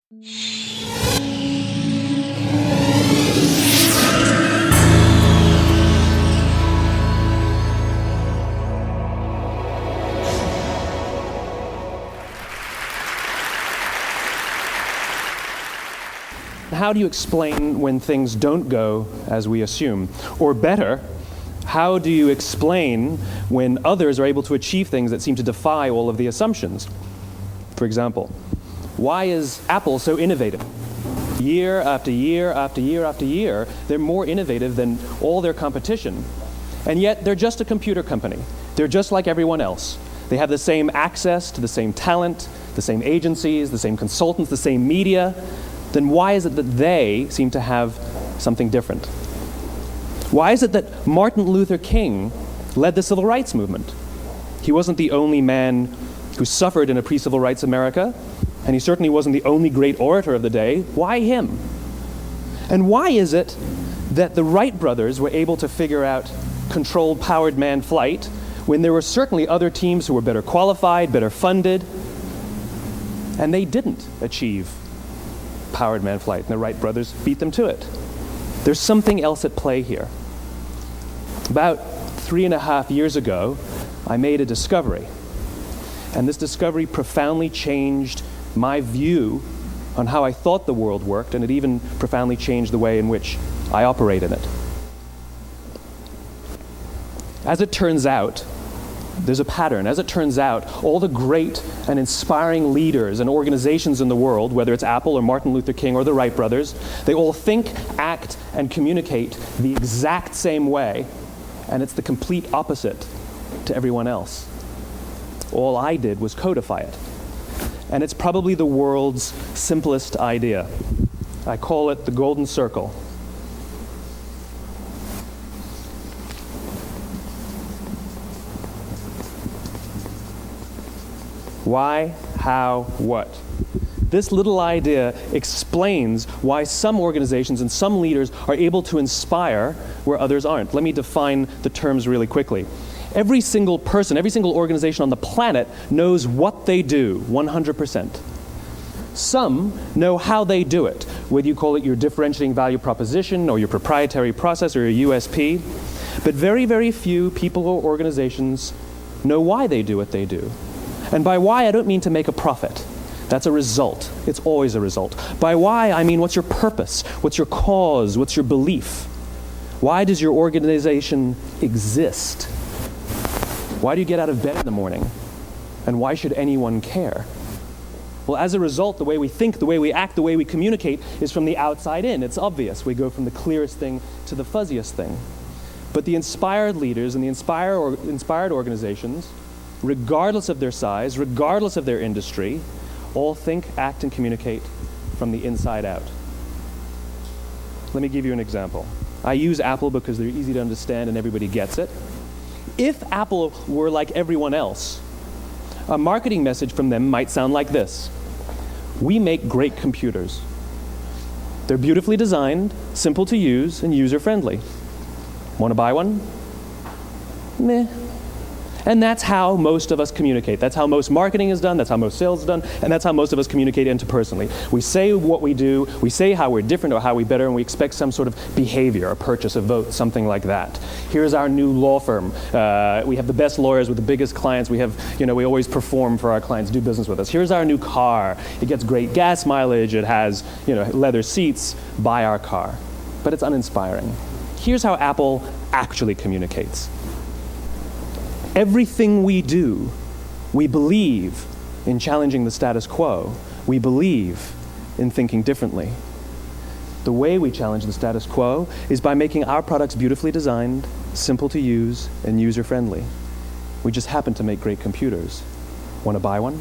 How do you explain when things don't go as we assume? Or better, how do you explain when others are able to achieve things that seem to defy all of the assumptions? For example, why is Apple so innovative? Year after year after year after year, they're more innovative than all their competition. And yet, they're just a computer company. They're just like everyone else. They have the same access to the same talent, the same agencies, the same consultants, the same media. Then why is it that they seem to have something different? Why is it that Martin Luther King led the civil rights movement? He wasn't the only man who suffered in a pre-civil rights America, and he certainly wasn't the only great orator of the day. Why him? And why is it that the Wright brothers were able to figure out controlled powered manned flight when there were certainly other teams who were better qualified, better funded, and they didn't achieve powered manned flight, and the Wright brothers beat them to it? There's something else at play here. About 3.5 years ago, I made a discovery, and this discovery profoundly changed my view on how I thought the world worked, and it even profoundly changed the way in which I operate in it. As it turns out, there's a pattern. As it turns out, all the great and inspiring leaders and organizations in the world, whether it's Apple or Martin Luther King or the Wright brothers, they all think, act, and communicate the exact same way, and it's the complete opposite to everyone else. All I did was codify it. And it's probably the world's simplest idea. I call it the golden circle. Why, how, what? This little idea explains why some organizations and some leaders are able to inspire where others aren't. Let me define the terms really quickly. Every single person, every single organization on the planet knows what they do, 100%. Some know how they do it, whether you call it your differentiating value proposition or your proprietary process or your USP. But very, very few people or organizations know why they do what they do. And by why, I don't mean to make a profit. That's a result. It's always a result. By why, I mean what's your purpose? What's your cause? What's your belief? Why does your organization exist? Why do you get out of bed in the morning? And why should anyone care? Well, as a result, the way we think, the way we act, the way we communicate is from the outside in. It's obvious. We go from the clearest thing to the fuzziest thing. But the inspired leaders and the inspired organizations, regardless of their size, regardless of their industry, all think, act, and communicate from the inside out. Let me give you an example. I use Apple because they're easy to understand and everybody gets it. If Apple were like everyone else, a marketing message from them might sound like this: we make great computers. They're beautifully designed, simple to use, and user-friendly. Want to buy one? Meh. And that's how most of us communicate. That's how most marketing is done, that's how most sales is done, and that's how most of us communicate interpersonally. We say what we do, we say how we're different or how we're better, and we expect some sort of behavior, a purchase, a vote, something like that. Here's our new law firm. We have the best lawyers with the biggest clients. We always perform for our clients, do business with us. Here's our new car. It gets great gas mileage. It has, leather seats. Buy our car. But it's uninspiring. Here's how Apple actually communicates. Everything we do, we believe in challenging the status quo. We believe in thinking differently. The way we challenge the status quo is by making our products beautifully designed, simple to use, and user-friendly. We just happen to make great computers. Want to buy one?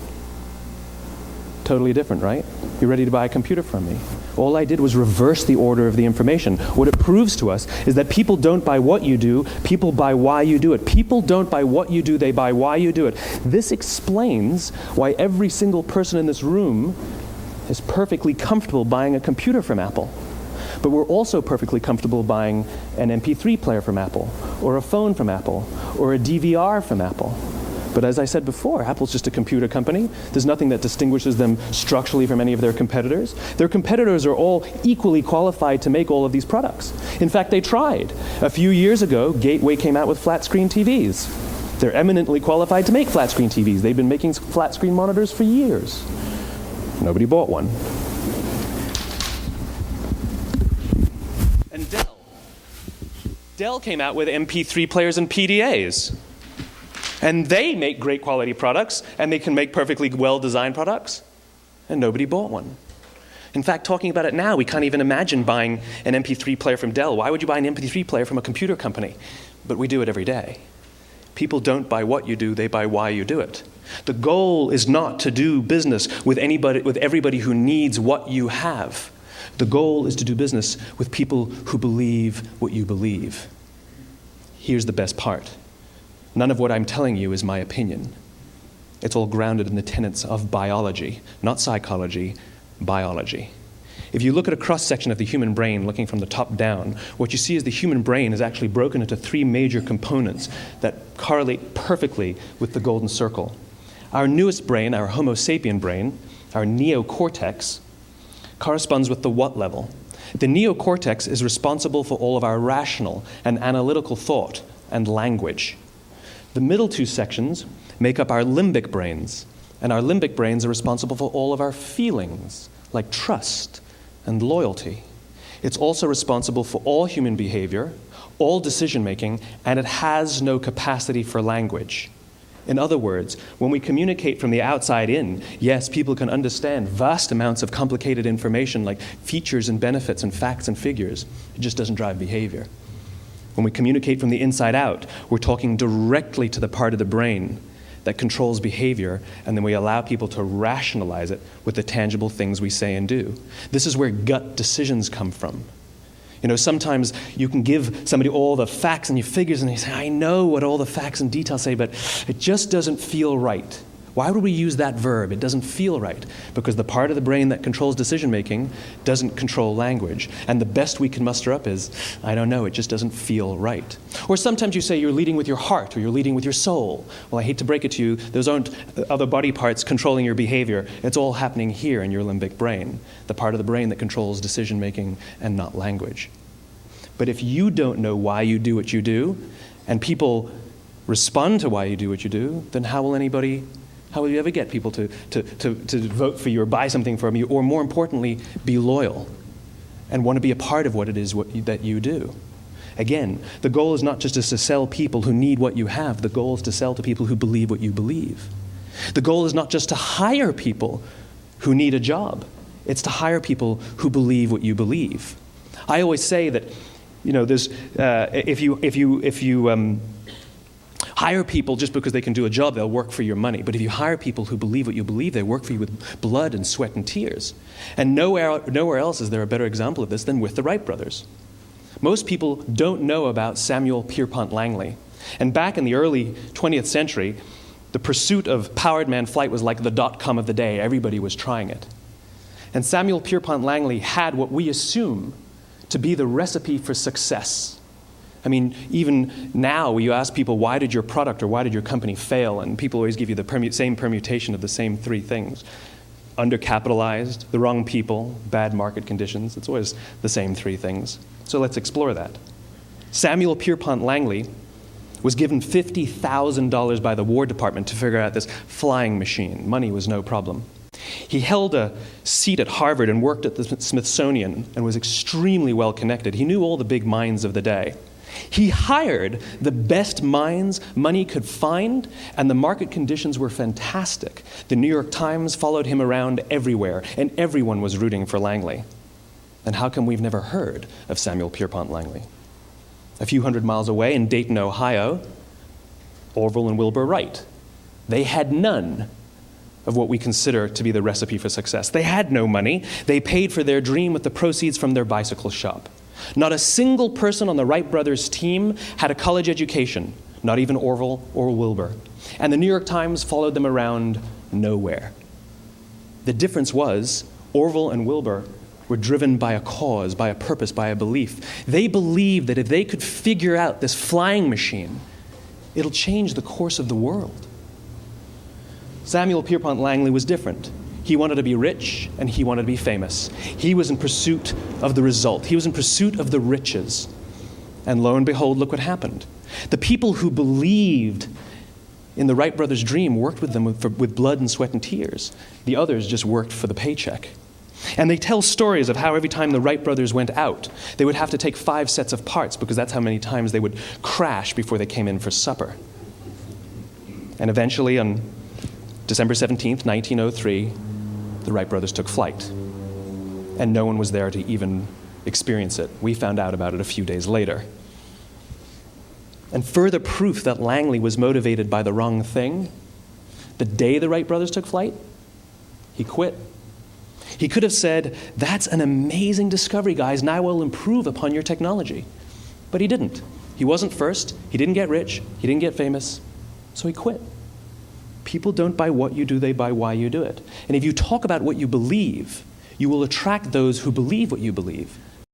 Totally different, right? You ready to buy a computer from me? All I did was reverse the order of the information. What it proves to us is that people don't buy what you do, people buy why you do it. People don't buy what you do, they buy why you do it. This explains why every single person in this room is perfectly comfortable buying a computer from Apple. But we're also perfectly comfortable buying an MP3 player from Apple, or a phone from Apple, or a DVR from Apple. But as I said before, Apple's just a computer company. There's nothing that distinguishes them structurally from any of their competitors. Their competitors are all equally qualified to make all of these products. In fact, they tried. A few years ago, Gateway came out with flat-screen TVs. They're eminently qualified to make flat-screen TVs. They've been making flat-screen monitors for years. Nobody bought one. And Dell came out with MP3 players and PDAs. And they make great quality products, and they can make perfectly well-designed products, and nobody bought one. In fact, talking about it now, we can't even imagine buying an MP3 player from Dell. Why would you buy an MP3 player from a computer company? But we do it every day. People don't buy what you do, they buy why you do it. The goal is not to do business with everybody who needs what you have. The goal is to do business with people who believe what you believe. Here's the best part. None of what I'm telling you is my opinion. It's all grounded in the tenets of biology, not psychology, biology. If you look at a cross-section of the human brain looking from the top down, what you see is the human brain is actually broken into three major components that correlate perfectly with the golden circle. Our newest brain, our Homo sapien brain, our neocortex, corresponds with the what level. The neocortex is responsible for all of our rational and analytical thought and language. The middle two sections make up our limbic brains, and our limbic brains are responsible for all of our feelings, like trust and loyalty. It's also responsible for all human behavior, all decision-making, and it has no capacity for language. In other words, when we communicate from the outside in, yes, people can understand vast amounts of complicated information like features and benefits and facts and figures. It just doesn't drive behavior. When we communicate from the inside out, we're talking directly to the part of the brain that controls behavior, and then we allow people to rationalize it with the tangible things we say and do. This is where gut decisions come from. You know, sometimes you can give somebody all the facts and your figures, and they say, I know what all the facts and details say, but it just doesn't feel right. Why would we use that verb? It doesn't feel right. Because the part of the brain that controls decision-making doesn't control language. And the best we can muster up is, I don't know, it just doesn't feel right. Or sometimes you say you're leading with your heart or you're leading with your soul. Well, I hate to break it to you, those aren't other body parts controlling your behavior. It's all happening here in your limbic brain, the part of the brain that controls decision-making and not language. But if you don't know why you do what you do, and people respond to why you do what you do, then how will you ever get people to vote for you or buy something from you, or more importantly, be loyal and want to be a part of what it is that you do? Again, the goal is not just to sell people who need what you have. The goal is to sell to people who believe what you believe. The goal is not just to hire people who need a job. It's to hire people who believe what you believe. I always say that, you know, there's if you hire people just because they can do a job, they'll work for your money. But if you hire people who believe what you believe, they work for you with blood and sweat and tears. And nowhere else is there a better example of this than with the Wright brothers. Most people don't know about Samuel Pierpont Langley. And back in the early 20th century, the pursuit of powered man flight was like the dot-com of the day. Everybody was trying it. And Samuel Pierpont Langley had what we assume to be the recipe for success. I mean, even now, you ask people, why did your product or why did your company fail? And people always give you the same permutation of the same three things. Undercapitalized, the wrong people, bad market conditions. It's always the same three things. So let's explore that. Samuel Pierpont Langley was given $50,000 by the War Department to figure out this flying machine. Money was no problem. He held a seat at Harvard and worked at the Smithsonian and was extremely well connected. He knew all the big minds of the day. He hired the best minds money could find, and the market conditions were fantastic. The New York Times followed him around everywhere, and everyone was rooting for Langley. And how come we've never heard of Samuel Pierpont Langley? A few hundred miles away in Dayton, Ohio, Orville and Wilbur Wright. They had none of what we consider to be the recipe for success. They had no money. They paid for their dream with the proceeds from their bicycle shop. Not a single person on the Wright brothers' team had a college education, not even Orville or Wilbur. And the New York Times followed them around nowhere. The difference was Orville and Wilbur were driven by a cause, by a purpose, by a belief. They believed that if they could figure out this flying machine, it'll change the course of the world. Samuel Pierpont Langley was different. He wanted to be rich and he wanted to be famous. He was in pursuit of the result. He was in pursuit of the riches. And lo and behold, look what happened. The people who believed in the Wright brothers' dream worked with them with blood and sweat and tears. The others just worked for the paycheck. And they tell stories of how every time the Wright brothers went out, they would have to take 5 sets of parts because that's how many times they would crash before they came in for supper. And eventually, on December 17th, 1903, the Wright brothers took flight. And no one was there to even experience it. We found out about it a few days later. And further proof that Langley was motivated by the wrong thing, the day the Wright brothers took flight, he quit. He could have said, "That's an amazing discovery, guys. Now we'll improve upon your technology." But he didn't. He wasn't first. He didn't get rich. He didn't get famous. So he quit. People don't buy what you do, they buy why you do it. And if you talk about what you believe, you will attract those who believe what you believe.